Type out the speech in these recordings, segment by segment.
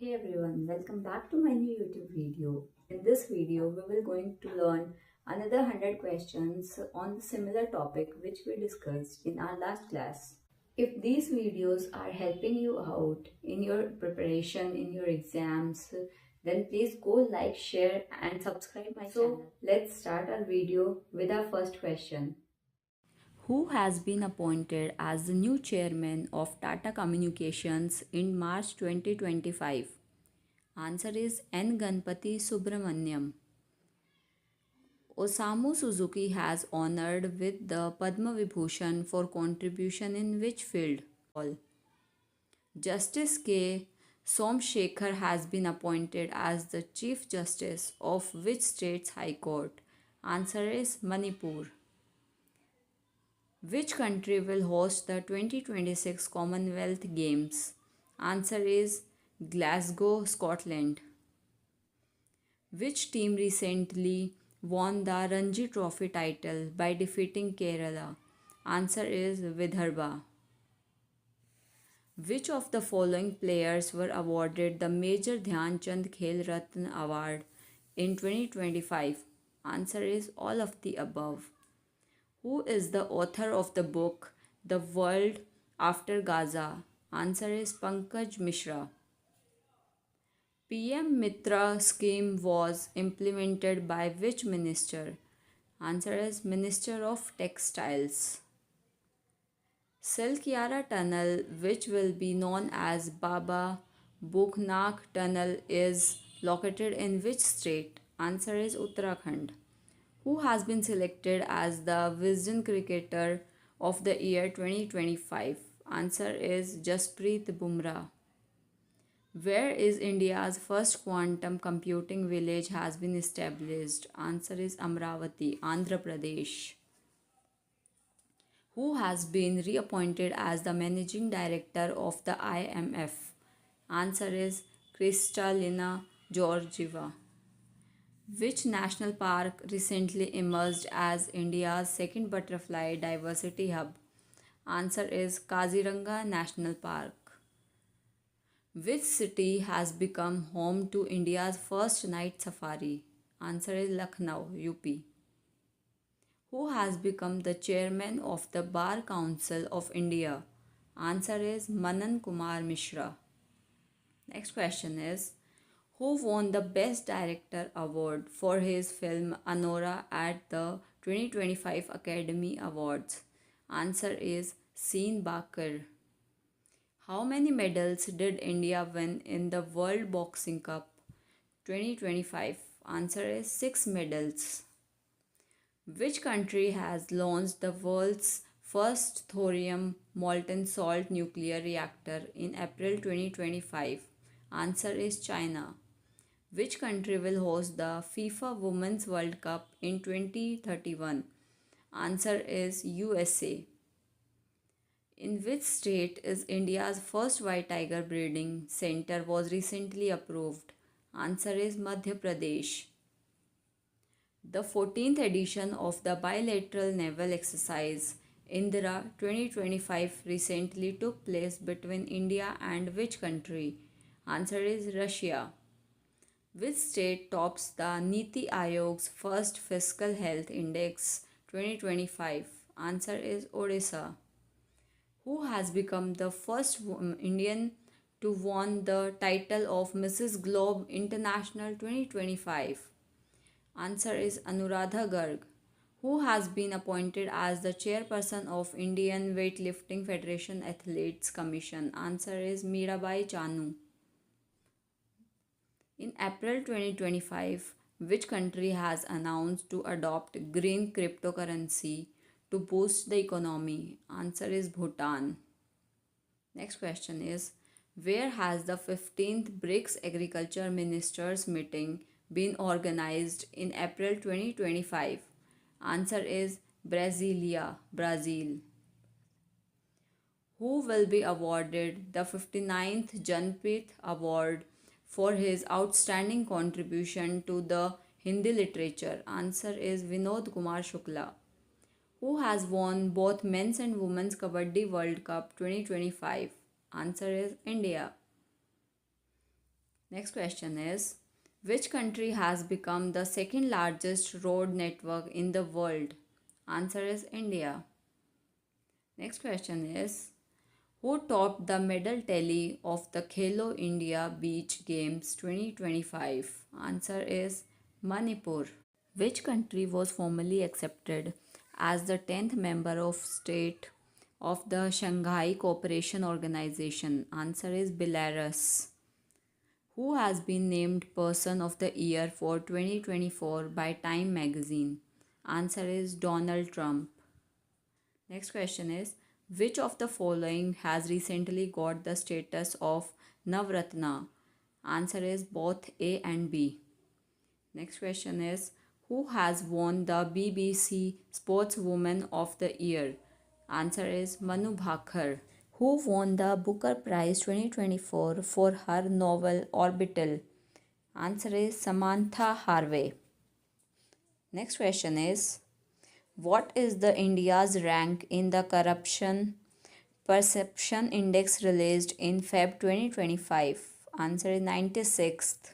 Hey everyone, welcome back to my new YouTube video. In this video, we will going to learn another 100 questions on the similar topic which we discussed in our last class. If these videos are helping you out in your preparation, in your exams, then please go like, share and subscribe my channel. Let's start our video with our first question. Who has been appointed as the new chairman of Tata Communications in March 2025? Answer is N. Ganpati Subramaniam. Osamu Suzuki has honored with the Padma Vibhushan for contribution in which field? All. Justice K. Somshekhar has been appointed as the Chief Justice of which state's High Court? Answer is Manipur. Which country will host the 2026 Commonwealth Games? Answer is Glasgow, Scotland. Which team recently won the Ranji Trophy title by defeating Kerala? Answer is Vidarbha. Which of the following players were awarded the Major Dhyan Chand Khel Ratna Award in 2025? Answer is all of the above. Who is the author of the book The World After Gaza? Answer is Pankaj Mishra. PM Mitra scheme was implemented by which minister? Answer is Minister of Textiles. Salkiara Tunnel, which will be known as Baba Buknak Tunnel, is located in which state? Answer is Uttarakhand. Who has been selected as the Wisden Cricketer of the Year 2025? Answer is Jasprit Bumrah. Where is India's first quantum computing village has been established? Answer is Amravati, Andhra Pradesh. Who has been reappointed as the managing director of the IMF? Answer is Kristalina Georgieva. Which national park recently emerged as India's second butterfly diversity hub? Answer is Kaziranga National Park. Which city has become home to India's first night safari? Answer is Lucknow, UP. Who has become the chairman of the Bar Council of India? Answer is Manan Kumar Mishra. Next question is, who won the Best Director Award for his film Anora at the 2025 Academy Awards? Answer is Seen Bakar. How many medals did India win in the World Boxing Cup 2025? Answer is 6 medals. Which country has launched the world's first thorium molten salt nuclear reactor in April 2025? Answer is China. Which country will host the FIFA Women's World Cup in 2031? Answer is USA. In which state is India's first white tiger breeding center was recently approved? Answer is Madhya Pradesh. The 14th edition of the bilateral naval exercise Indira 2025 recently took place between India and which country? Answer is Russia. Which state tops the Niti Aayog's first fiscal health index 2025? Answer is Odisha. Who has become the first Indian to won the title of Mrs. Globe International 2025? Answer is Anuradha Garg. Who has been appointed as the chairperson of Indian Weightlifting Federation Athletes Commission? Answer is Mirabai Chanu. In April 2025, which country has announced to adopt green cryptocurrency to boost the economy? Answer is Bhutan. Next question is, where has the 15th BRICS Agriculture Ministers meeting been organized in April 2025? Answer is Brasilia, Brazil. Who will be awarded the 59th Janpith Award for his outstanding contribution to the Hindi literature? Answer is Vinod Kumar Shukla. Who has won both men's and women's Kabaddi World Cup 2025? Answer is India. Next question is, which country has become the second largest road network in the world? Answer is India. Next question is, who topped the medal tally of the Khelo India Beach Games 2025? Answer is Manipur. Which country was formally accepted as the 10th member of state of the Shanghai Cooperation Organization? Answer is Belarus. Who has been named Person of the Year for 2024 by Time magazine? Answer is Donald Trump. Next question is, which of the following has recently got the status of Navratna? Answer is both A and B. Next question is, who has won the BBC Sportswoman of the Year? Answer is Manu Bhaker. Who won the Booker Prize 2024 for her novel Orbital? Answer is Samantha Harvey. Next question is, what is the India's rank in the Corruption Perception Index released in Feb 2025? Answer is 96th.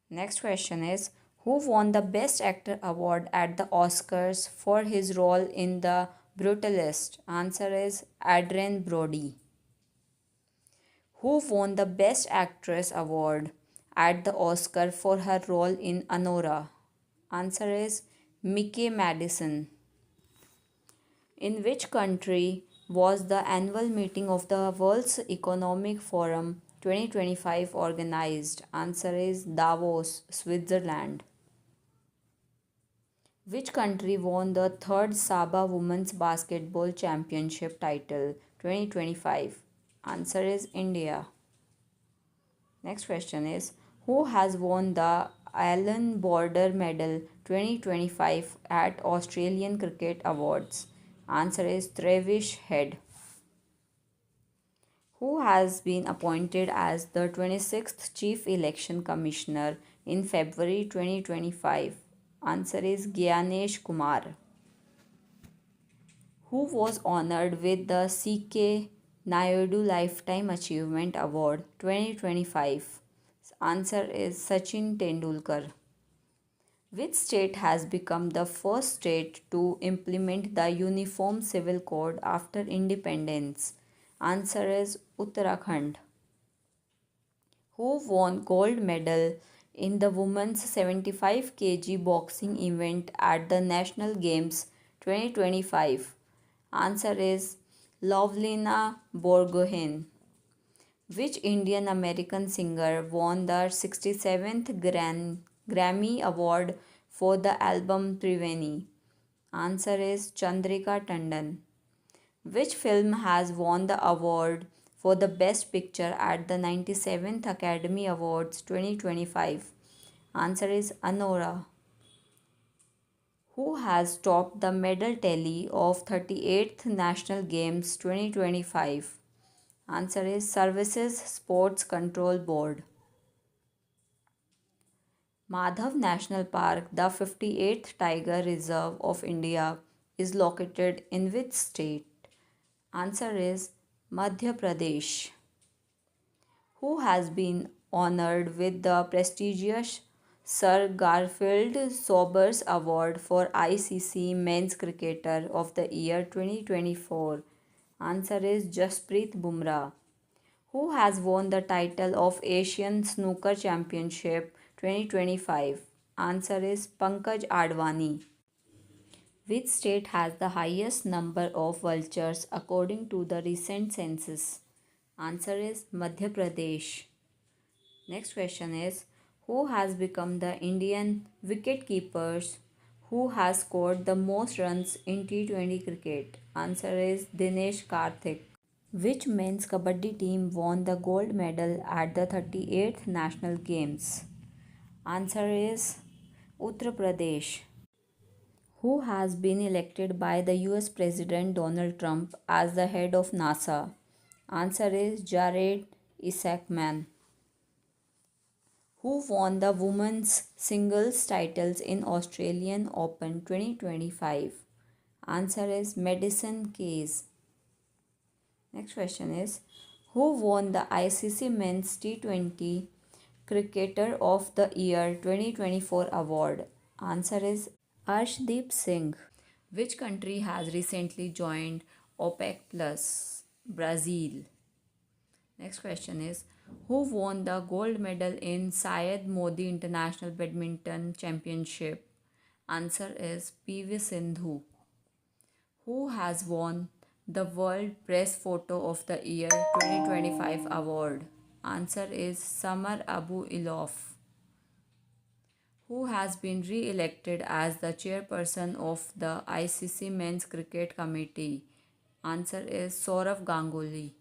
Next question is, who won the Best Actor award at the Oscars for his role in The Brutalist? Answer is Adrien Brody. Who won the Best Actress award at the Oscar for her role in Anora? Answer is Mickey Madison. In which country was the annual meeting of the World Economic Forum 2025 organized? Answer is Davos, Switzerland. Which country won the third Sabah Women's Basketball Championship title 2025? Answer is India. Next question is, who has won the Allan Border Medal 2025 at Australian Cricket Awards? Answer is Travis Head. Who has been appointed as the 26th Chief Election Commissioner in February 2025? Answer is Gyanesh Kumar. Who was honored with the C.K. Naidu Lifetime Achievement Award 2025? Answer is Sachin Tendulkar. Which state has become the first state to implement the Uniform Civil Code after independence? Answer is Uttarakhand. Who won gold medal in the women's 75 kg boxing event at the National Games 2025? Answer is Lovlina Borgohain. Which Indian American singer won the 67th Grammy Award for the album Triveni? Answer is Chandrika Tandon. Which film has won the award for the Best Picture at the 97th Academy Awards 2025? Answer is Anora. Who has topped the medal tally of 38th National Games 2025? Answer is Services Sports Control Board. Madhav National Park, the 58th Tiger Reserve of India, is located in which state? Answer is Madhya Pradesh. Who has been honored with the prestigious Sir Garfield Sobers Award for ICC Men's Cricketer of the Year 2024? Answer is Jasprit Bumrah. Who has won the title of Asian Snooker Championship 2025? Answer is Pankaj Advani. Which state has the highest number of vultures according to the recent census? Answer is Madhya Pradesh. Next question is, who has become the Indian wicketkeepers who has scored the most runs in T20 cricket? Answer is Dinesh Karthik. Which men's kabaddi team won the gold medal at the 38th National Games? Answer is Uttar Pradesh. Who has been elected by the US President Donald Trump as the head of NASA? Answer is Jared Isaacman. Who won the women's singles titles in Australian Open 2025? Answer is Madison Keys. Next question is, who won the ICC Men's T20 Cricketer of the Year 2024 award? Answer is Arshdeep Singh. Which country has recently joined OPEC Plus? Brazil. Next question is who won the gold medal in Syed Modi International Badminton Championship? Answer is PV Sindhu. Who has won the World Press Photo of the Year 2025 award? Answer is Samar Abu Ilof. Who has been re elected as the chairperson of the ICC Men's Cricket Committee? Answer is Saurav Ganguly.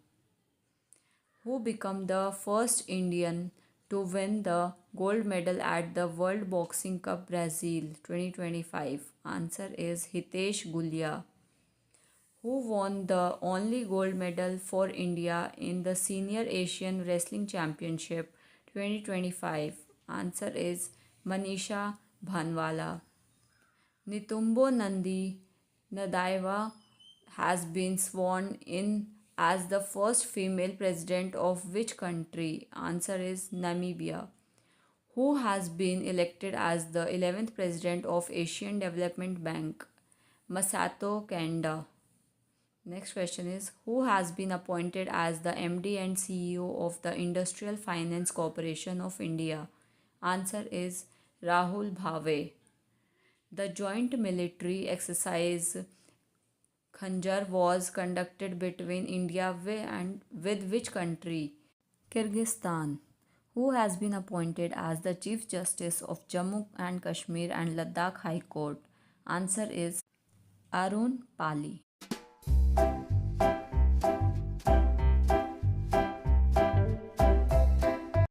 Who became the first Indian to win the gold medal at the World Boxing Cup Brazil 2025? Answer is Hitesh Gulia. Who won the only gold medal for India in the Senior Asian Wrestling Championship 2025? Answer is Manisha Bhanwala. Nitumbo Nandi Nadaiva has been sworn in as the first female president of which country? Answer is Namibia. Who has been elected as the 11th president of Asian Development Bank? Masato Kanda. Next question is who has been appointed as the MD and CEO of the Industrial Finance Corporation of India? Answer is Rahul Bhave. The joint military exercise Khanjar was conducted between India and with which country? Kyrgyzstan. Who has been appointed as the Chief Justice of Jammu and Kashmir and Ladakh High Court? Answer is Arun Pali.